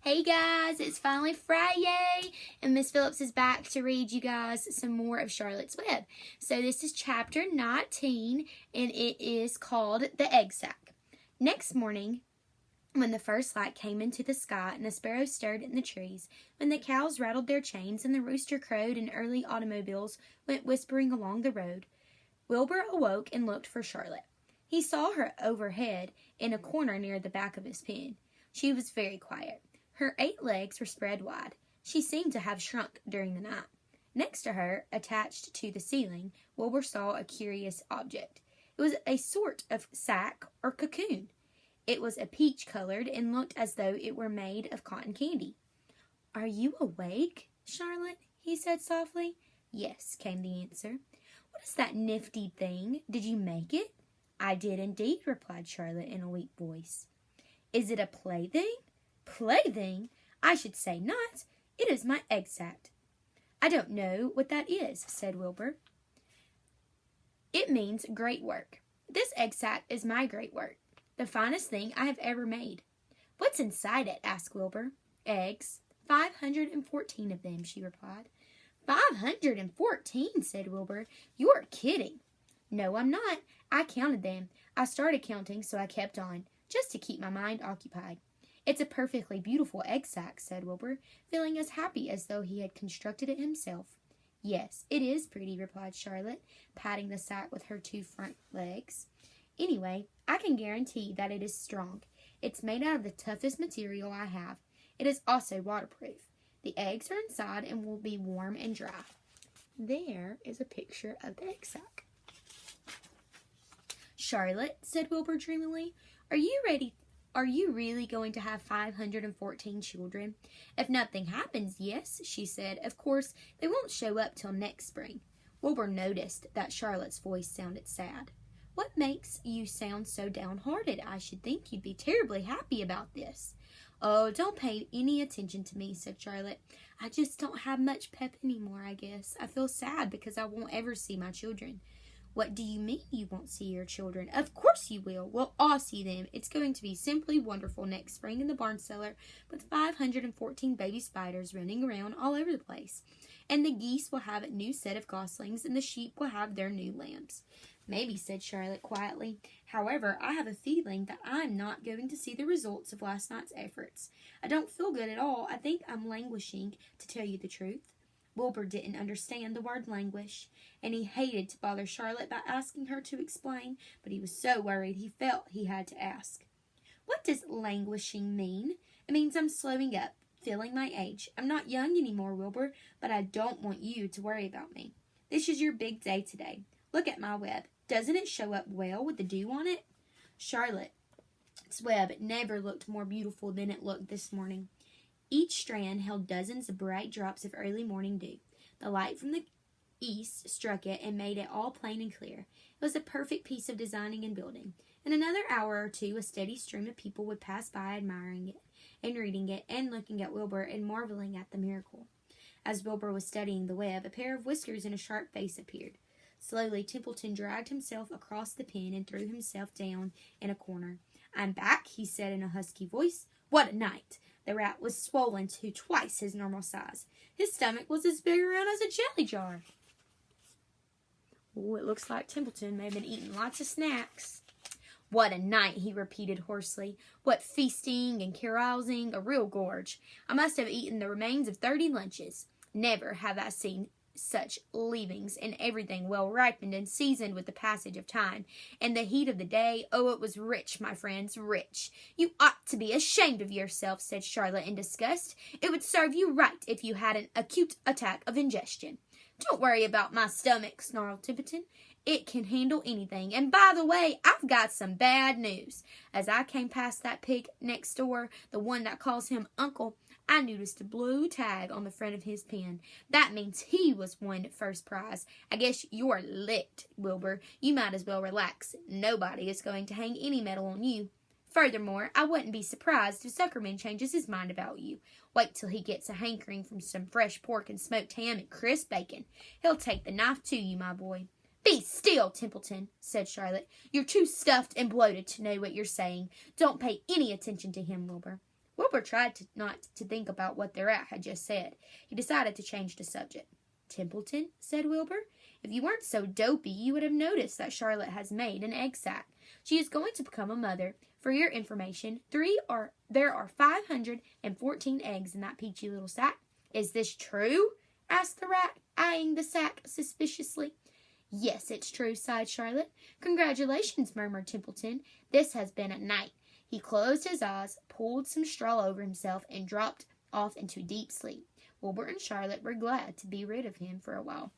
Hey guys, it's finally Friday, and Miss Phillips is back to read you guys some more of Charlotte's Web. So this is chapter 19, and it is called The Egg Sack. Next morning, when the first light came into the sky and the sparrows stirred in the trees, when the cows rattled their chains and the rooster crowed and early automobiles went whispering along the road, Wilbur awoke and looked for Charlotte. He saw her overhead in a corner near the back of his pen. She was very quiet. Her 8 legs were spread wide. She seemed to have shrunk during the night. Next to her, attached to the ceiling, Wilbur saw a curious object. It was a sort of sack or cocoon. It was a peach-colored and looked as though it were made of cotton candy. "Are you awake, Charlotte?" he said softly. "Yes," came the answer. "What is that nifty thing? Did you make it?" "I did indeed," replied Charlotte in a weak voice. "Is it a plaything?" "Plaything? I should say not. It is my egg sack." "I don't know what that is," said Wilbur. "It means great work. This egg sack is my great work, the finest thing I have ever made." "What's inside it?" asked Wilbur. "Eggs. 514 of them," she replied. 514, said Wilbur. "You're kidding." "No, I'm not. I counted them. I started counting, so I kept on, just to keep my mind occupied." "It's a perfectly beautiful egg sack," said Wilbur, feeling as happy as though he had constructed it himself. "Yes, it is pretty," replied Charlotte, patting the sack with her 2 front legs. "Anyway, I can guarantee that it is strong. It's made out of the toughest material I have. It is also waterproof. The eggs are inside and will be warm and dry." There is a picture of the egg sack. "Charlotte," said Wilbur dreamily, "are you really going to have 514 children?" "If nothing happens, yes," she said. "Of course, they won't show up till next spring." Wilbur noticed that Charlotte's voice sounded sad. "What makes you sound so downhearted? I should think you'd be terribly happy about this." "Oh, don't pay any attention to me," said Charlotte. "I just don't have much pep anymore, I guess. I feel sad because I won't ever see my children." "What do you mean you won't see your children?" "Of course you will. We'll all see them. It's going to be simply wonderful next spring in the barn cellar with 514 baby spiders running around all over the place. And the geese will have a new set of goslings and the sheep will have their new lambs." "Maybe," said Charlotte quietly. "However, I have a feeling that I'm not going to see the results of last night's efforts. I don't feel good at all. I think I'm languishing, to tell you the truth." Wilbur didn't understand the word languish, and he hated to bother Charlotte by asking her to explain, but he was so worried he felt he had to ask. "What does languishing mean?" "It means I'm slowing up, feeling my age. I'm not young anymore, Wilbur, but I don't want you to worry about me. This is your big day today. Look at my web. Doesn't it show up well with the dew on it?" Charlotte's web never looked more beautiful than it looked this morning. Each strand held dozens of bright drops of early morning dew. The light from the east struck it and made it all plain and clear. It was a perfect piece of designing and building. In another hour or two, a steady stream of people would pass by admiring it and reading it and looking at Wilbur and marveling at the miracle. As Wilbur was studying the web, a pair of whiskers and a sharp face appeared. Slowly, Templeton dragged himself across the pen and threw himself down in a corner. "I'm back," he said in a husky voice. "What a night!" The rat was swollen to twice his normal size. His stomach was as big around as a jelly jar. "Oh, it looks like Templeton may have been eating lots of snacks." "What a night," he repeated hoarsely. "What feasting and carousing, a real gorge. I must have eaten the remains of 30 lunches. Never have I seen such leavings, and everything well ripened and seasoned with the passage of time. And the heat of the day, oh, it was rich, my friends, rich." "You ought to be ashamed of yourself," said Charlotte in disgust. "It would serve you right if you had an acute attack of indigestion." "Don't worry about my stomach," snarled Templeton. "It can handle anything. And by the way, I've got some bad news. As I came past that pig next door, the one that calls him Uncle, I noticed a blue tag on the front of his pen. That means he was won first prize. I guess you're licked, Wilbur. You might as well relax. Nobody is going to hang any medal on you. Furthermore, I wouldn't be surprised if Zuckerman changes his mind about you. Wait till he gets a hankering from some fresh pork and smoked ham and crisp bacon. He'll take the knife to you, my boy." "Be still, Templeton," said Charlotte. "You're too stuffed and bloated to know what you're saying. Don't pay any attention to him, Wilbur." Wilbur tried not to think about what the rat had just said. He decided to change the subject. Templeton, said Wilbur, if you weren't so dopey, you would have noticed that Charlotte has made an egg sac. She is going to become a mother. For your information, there are 514 eggs in that peachy little sack. Is this true? Asked the rat, eyeing the sack suspiciously. Yes, it's true, sighed Charlotte. Congratulations, murmured Templeton. This has been a night. He closed his eyes, pulled some straw over himself, and dropped off into deep sleep. Wilbur and Charlotte were glad to be rid of him for a while.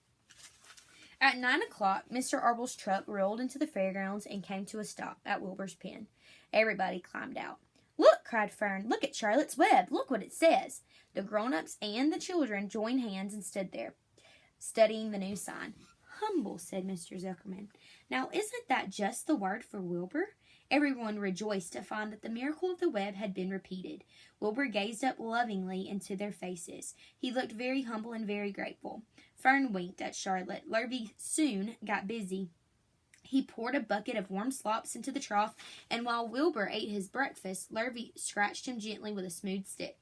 At 9 o'clock, Mr. Arbel's truck rolled into the fairgrounds and came to a stop at Wilbur's pen. Everybody climbed out. Look, cried Fern, look at Charlotte's web. Look what it says. The grown-ups and the children joined hands and stood there, studying the new sign. Humble, said Mr. Zuckerman. Now, isn't that just the word for Wilbur? Everyone rejoiced to find that the miracle of the web had been repeated. Wilbur gazed up lovingly into their faces. He looked very humble and very grateful. Fern winked at Charlotte. Lurvy soon got busy. He poured a bucket of warm slops into the trough, and while Wilbur ate his breakfast, Lurvy scratched him gently with a smooth stick.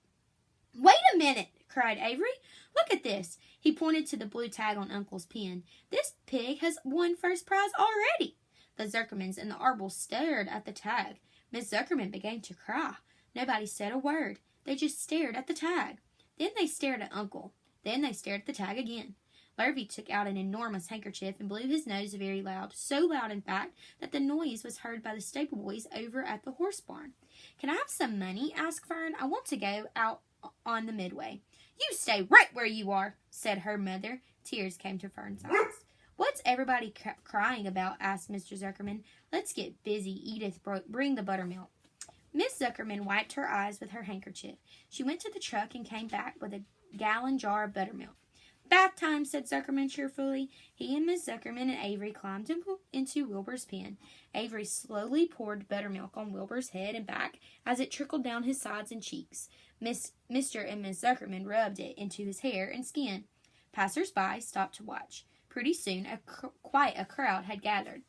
Wait a minute, cried Avery. Look at this. He pointed to the blue tag on Uncle's pen. This pig has won first prize already. The Zuckermans and the Arbels stared at the tag. Miss Zuckerman began to cry. Nobody said a word. They just stared at the tag. Then they stared at Uncle. Then they stared at the tag again. Lurvy took out an enormous handkerchief and blew his nose very loud, so loud, in fact, that the noise was heard by the stable boys over at the horse barn. Can I have some money? Asked Fern. I want to go out on the midway. You stay right where you are, said her mother. Tears came to Fern's eyes. What's everybody crying about? Asked Mr. Zuckerman. Let's get busy. Edith, bring the buttermilk. Miss Zuckerman wiped her eyes with her handkerchief. She went to the truck and came back with a gallon jar of buttermilk. Bath time, said Zuckerman cheerfully. He and Miss Zuckerman and Avery climbed into Wilbur's pen. Avery slowly poured buttermilk on Wilbur's head and back as it trickled down his sides and cheeks. Mr. and Miss Zuckerman rubbed it into his hair and skin. Passers-by stopped to watch. Pretty soon, quite a crowd had gathered.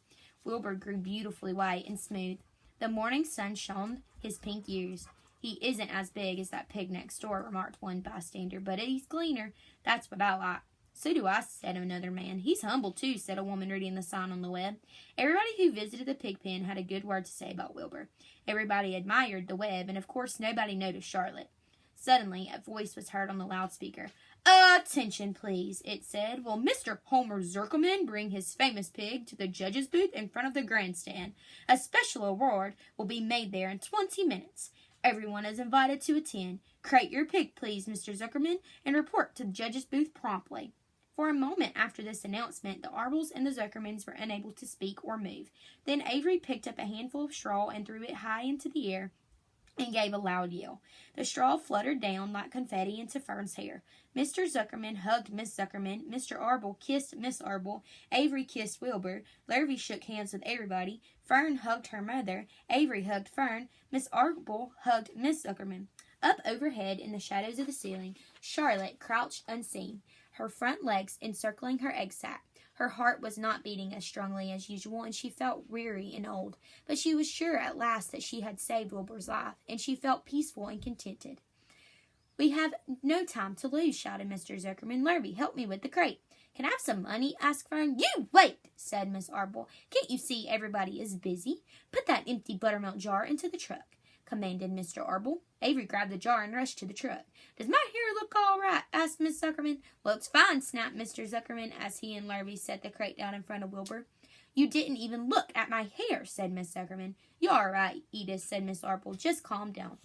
Wilbur grew beautifully white and smooth. The morning sun shone his pink ears. He isn't as big as that pig next door, remarked one bystander, but he's cleaner. That's what I like. So do I, said another man. He's humble, too, said a woman reading the sign on the web. Everybody who visited the pig pen had a good word to say about Wilbur. Everybody admired the web, and of course nobody noticed Charlotte. Suddenly, a voice was heard on the loudspeaker. Attention, please, it said. Will Mr. Homer Zuckerman bring his famous pig to the judge's booth in front of the grandstand? A special award will be made there in 20 minutes. Everyone is invited to attend. Crate your pig, please, Mr. Zuckerman, and report to the judge's booth promptly. For a moment after this announcement, the Arbels and the Zuckermans were unable to speak or move. Then Avery picked up a handful of straw and threw it high into the air and gave a loud yell. The straw fluttered down like confetti into Fern's hair. Mr. Zuckerman hugged Miss Zuckerman. Mr. Arbel kissed Miss Arbel. Avery kissed Wilbur. Lurvy shook hands with everybody. Fern hugged her mother. Avery hugged Fern. Miss Arbel hugged Miss Zuckerman. Up overhead in the shadows of the ceiling, Charlotte crouched unseen, her front legs encircling her egg sac. Her heart was not beating as strongly as usual, and she felt weary and old. But she was sure at last that she had saved Wilbur's life, and she felt peaceful and contented. We have no time to lose, shouted Mr. Zuckerman. Lurvy, help me with the crate. Can I have some money? Asked Fern. You wait, said Miss Arbel. Can't you see everybody is busy? Put that empty buttermilk jar into the truck, commanded Mr. Arbel. Avery grabbed the jar and rushed to the truck. Does my hair look all right? Asked Miss Zuckerman. Looks fine, snapped Mr. Zuckerman as he and Lurvy set the crate down in front of Wilbur. You didn't even look at my hair, said Miss Zuckerman. You're all right, Edith, said Miss Arbel. Just calm down.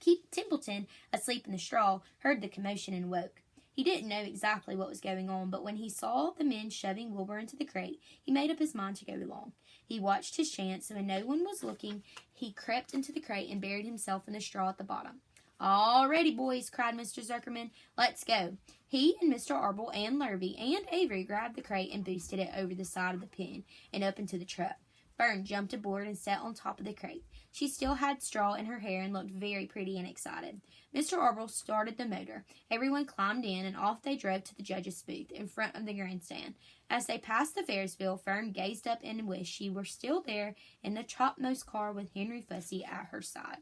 Keith Templeton, asleep in the straw, heard the commotion and woke. He didn't know exactly what was going on, but when he saw the men shoving Wilbur into the crate, he made up his mind to go along. He watched his chance, and when no one was looking, he crept into the crate and buried himself in the straw at the bottom. All ready, boys, cried Mr. Zuckerman. Let's go. He and Mr. Arbel and Lurvy and Avery grabbed the crate and boosted it over the side of the pen and up into the truck. Fern jumped aboard and sat on top of the crate. She still had straw in her hair and looked very pretty and excited. Mr. Arbel started the motor. Everyone climbed in, and off they drove to the judge's booth in front of the grandstand. As they passed the Ferris wheel, Fern gazed up and wished she were still there in the topmost car with Henry Fussy at her side.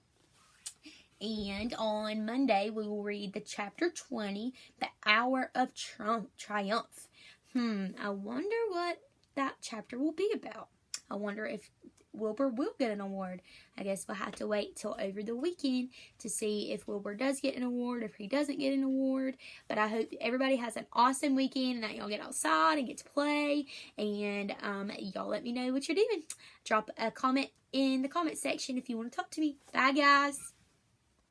And on Monday, we will read the chapter 20, The Hour of Triumph. I wonder what that chapter will be about. I wonder if Wilbur will get an award. I guess we'll have to wait till over the weekend to see if Wilbur does get an award, if he doesn't get an award. But I hope everybody has an awesome weekend and that y'all get outside and get to play. And y'all let me know what you're doing. Drop a comment in the comment section if you want to talk to me. Bye, guys.